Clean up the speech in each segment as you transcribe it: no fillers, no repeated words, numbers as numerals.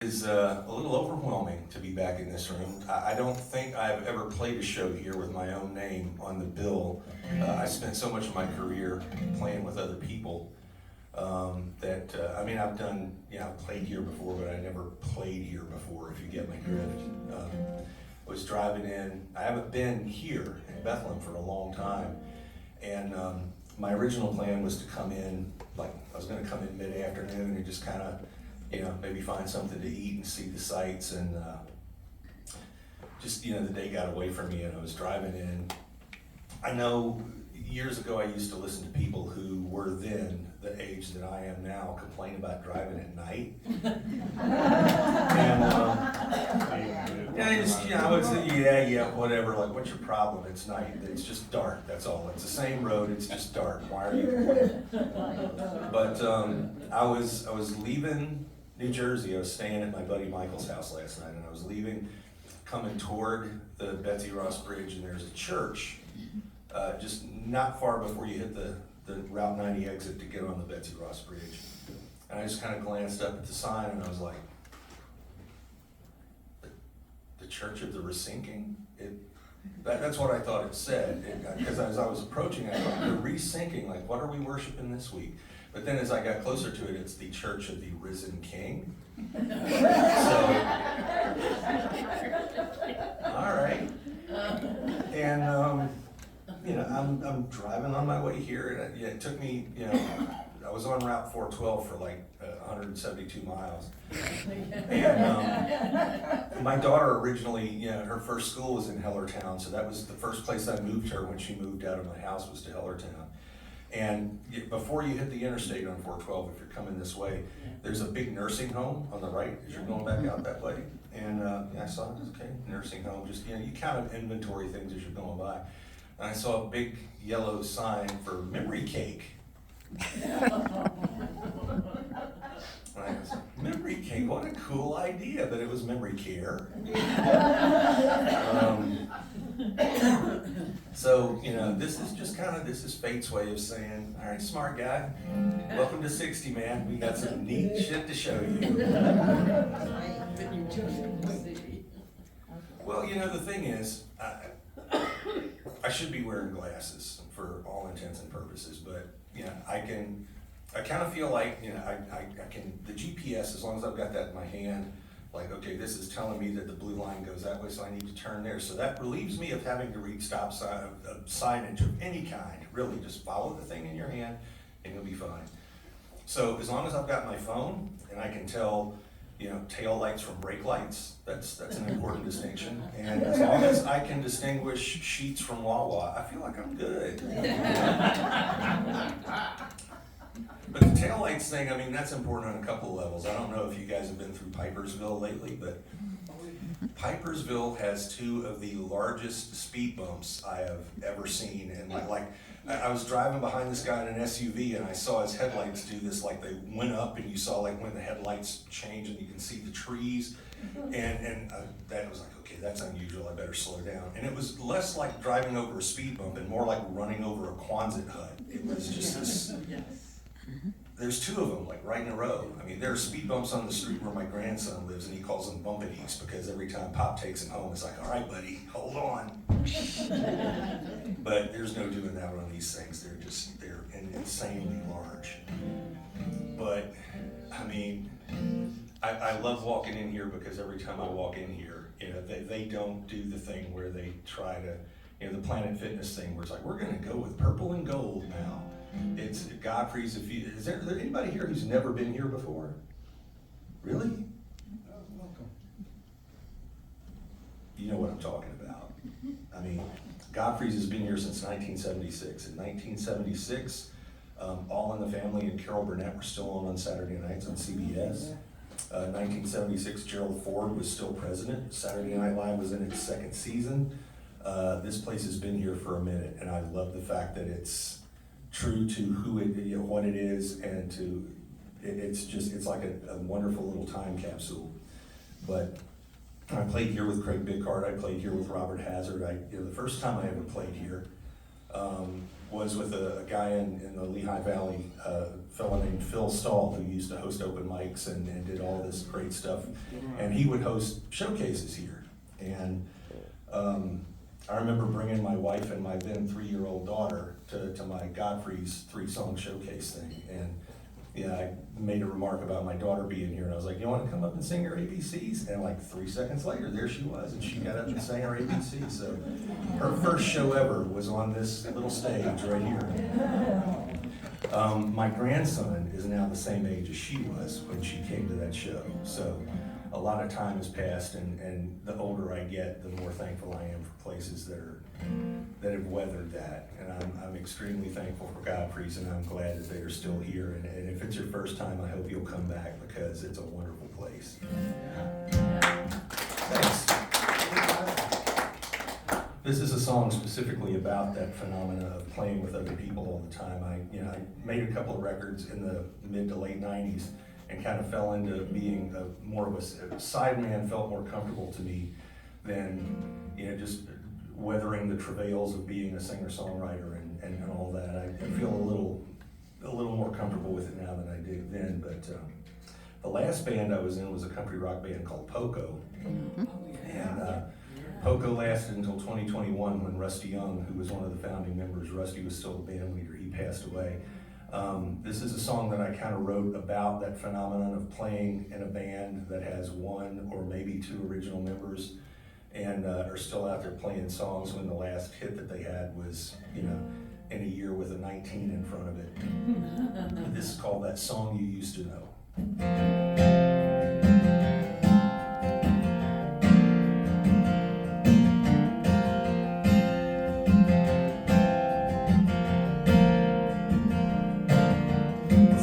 Is a little overwhelming to be back in this room. I don't think I've ever played a show here with my own name on the bill. I spent so much of my career playing with other people I've done, I've played here before, but I never played here before, if you get my drift. Was driving in, I haven't been here in Bethlehem for a long time, and my original plan was to come in, like, I was gonna come in mid-afternoon and just kind of, maybe find something to eat and see the sights, and the day got away from me and I was driving in. I know years ago I used to listen to people who were then the age that I am now complain about driving at night. I would say, whatever, like, what's your problem? It's night, it's just dark, that's all. It's the same road, it's just dark, why are you complaining? But I was leaving New Jersey. I was staying at my buddy Michael's house last night, and I was leaving, coming toward the Betsy Ross Bridge, and there's a church just not far before you hit the Route 90 exit to get on the Betsy Ross Bridge. And I just kind of glanced up at the sign, and I was like, the Church of the Resinking? That's what I thought it said, because as I was approaching, I thought, the resinking, like, what are we worshiping this week? But then as I got closer to it, it's the Church of the Risen King. So, all right. And, I'm driving on my way here, and it took me, I was on Route 412 for like 172 miles. And my daughter originally, her first school was in Hellertown, so that was the first place I moved her when she moved out of my house, was to Hellertown. And before you hit the interstate on 412, if you're coming this way, there's a big nursing home on the right as you're going back out that way. And I saw it, okay, nursing home, just, you kind of inventory things as you're going by. And I saw a big yellow sign for memory cake. And I was like, memory cake, what a cool idea, but it was memory care. So, this is just this is fate's way of saying, all right, smart guy, welcome to 60, man. We got some neat shit to show you. Well, the thing is, I should be wearing glasses for all intents and purposes, but, I kind of feel like, I can, the GPS, as long as I've got that in my hand, like, okay, this is telling me that the blue line goes that way, so I need to turn there. So that relieves me of having to read stop sign, signage of any kind. Really, just follow the thing in your hand and you'll be fine. So as long as I've got my phone and I can tell, tail lights from brake lights, that's an important distinction. And as long as I can distinguish sheets from Wawa, I feel like I'm good. But the taillights thing, that's important on a couple of levels. I don't know if you guys have been through Pipersville lately, but Pipersville has two of the largest speed bumps I have ever seen. And I was driving behind this guy in an SUV, and I saw his headlights do this, like they went up, and you saw like when the headlights change and you can see the trees. And that was like, okay, that's unusual, I better slow down. And it was less like driving over a speed bump and more like running over a Quonset hut. It was just this. There's two of them, like, right in a row. There are speed bumps on the street where my grandson lives, and he calls them bumpity, because every time Pop takes him home, it's like, all right, buddy, hold on. But there's no doing that on these things. They're insanely large. But, I love walking in here, because every time I walk in here, they don't do the thing where they try to, the Planet Fitness thing, where it's like, we're gonna go with purple and gold now. It's Godfrey's. Is there anybody here who's never been here before? Really? Welcome. You know what I'm talking about. Godfrey's has been here since 1976. In 1976, All in the Family and Carol Burnett were still on Saturday nights on CBS. 1976, Gerald Ford was still president. Saturday Night Live was in its second season. This place has been here for a minute, and I love the fact that it's true to who it, what it is, and it's like a wonderful little time capsule. But I played here with Craig Bickhardt, I played here with Robert Hazard. The first time I ever played here, was with a guy in the Lehigh Valley, a fellow named Phil Stahl, who used to host open mics and did all this great stuff. And he would host showcases here. And I remember bringing my wife and my then 3-year-old daughter to my Godfrey's 3-song showcase thing. And yeah, I made a remark about my daughter being here, and I was like, you want to come up and sing your ABCs? And like 3 seconds later, there she was, and she got up and sang her ABCs. So her first show ever was on this little stage right here. My grandson is now the same age as she was when she came to that show. So a lot of time has passed, and the older I get, the more thankful I am for places that have weathered that. And I'm extremely thankful for Godfrey's, and I'm glad that they are still here. And if it's your first time, I hope you'll come back, because it's a wonderful place. Thanks. This is a song specifically about that phenomena of playing with other people all the time. I made a couple of records in the mid to late 90s and kind of fell into being more of a sideman. Felt more comfortable to me than just weathering the travails of being a singer-songwriter and all that. I feel a little more comfortable with it now than I did then. But the last band I was in was a country rock band called Poco, and Poco lasted until 2021 when Rusty Young, who was one of the founding members, Rusty was still the band leader, he passed away. This is a song that I kind of wrote about that phenomenon of playing in a band that has 1 or maybe 2 original members, and are still out there playing songs when the last hit that they had was, in a year with a 19 in front of it. This is called That Song You Used to Know.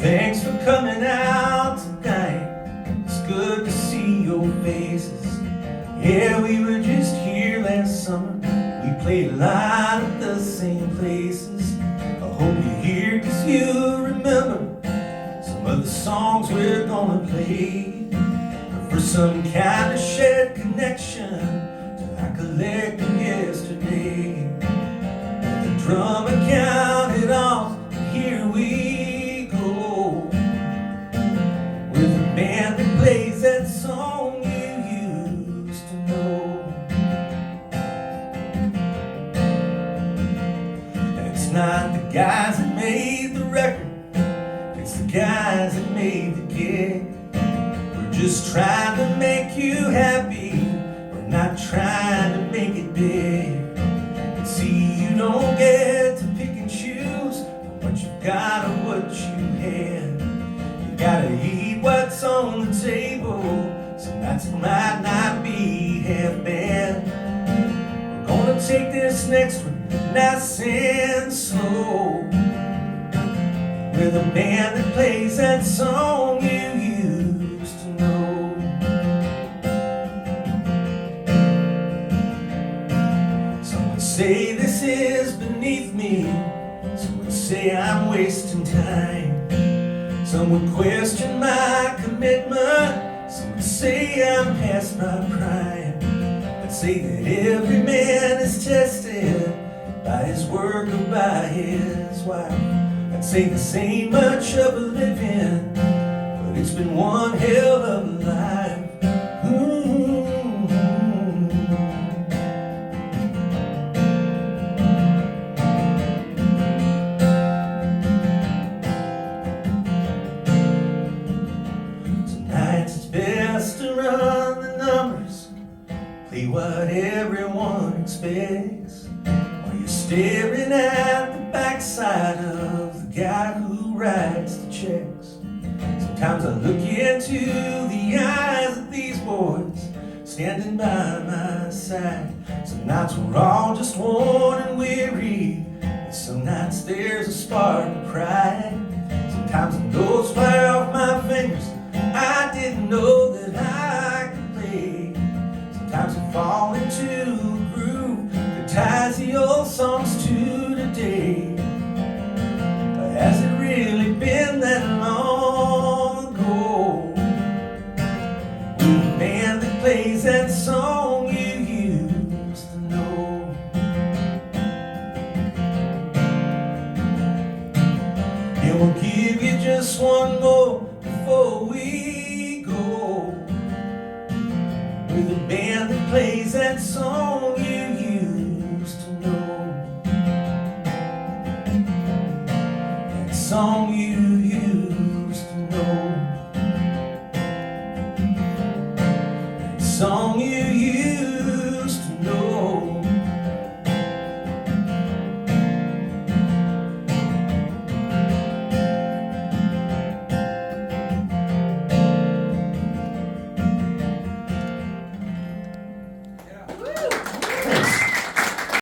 Thanks for coming out tonight. It's good to see your faces. Yeah, we were just here last summer. We played a lot of the same places. I hope you're here 'cause you remember some of the songs we're gonna play. For some kind of shared connection to our collective yesterday. The drummer counted off, and here we go. With a band that plays that song you used to know. And it's not the guys that made the record, it's the guys that made the gig. We're just trying to make you happy, we're not trying to make it big. And see, you don't get to pick and choose what you've got or what you had. You gotta eat what's on the table, so nights it might not be half bad. We're gonna take this next one nice and slow, with a band that plays that song you used to know. Some would say this is beneath me, some would say I'm wasting time. Some would question my commitment, some would say I'm past my prime. I'd say that every man is tested by his work or by his wife. I'd say this ain't much of a living, but it's been one hell of a life. Tonight it's best to run the numbers, play what everyone expects, while you're staring at the backside of the guy who writes the checks. Sometimes I look into the eyes of these boys standing by my side. Some nights we're all just worn and weary, and some nights there's a spark of pride. Sometimes the notes fly off my fingers, I didn't know that I could play. Sometimes I fall into a groove that ties the old songs to today. But has it really been that long ago? With a band that plays that song you used to know. just one more before we go, with a band that plays that song you used to know, that song you